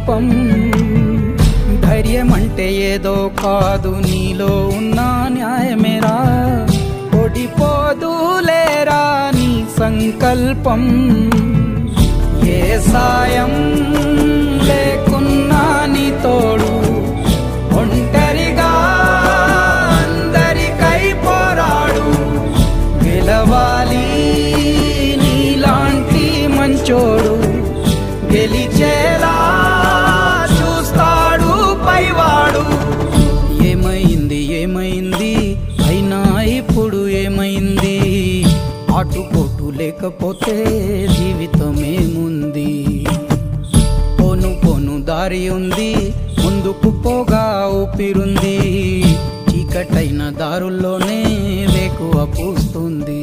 సంకల్పం ధైర్యం అంటే ఏదో కాదు నీలో ఉన్న న్యాయమేరా ఓడిపోదులేరా నీ సంకల్పం ఏ సాయం లేకున్నా నీ తోడు ఒంటరిగా అందరికై పోరాడు గెలవాలి నీలాంటి మంచోడు గెలిచేలా చూస్తాడు పైవాడు ఏమైంది ఏమైంది అయినా ఇప్పుడు ఏమైంది ఆటుపోటు లేకపోతే జీవితమేముంది పోను పోను దారి ఉంది ముందుకు పోగా ఊపిరుంది చీకటైన దారుల్లోనే వేకువ పూస్తుంది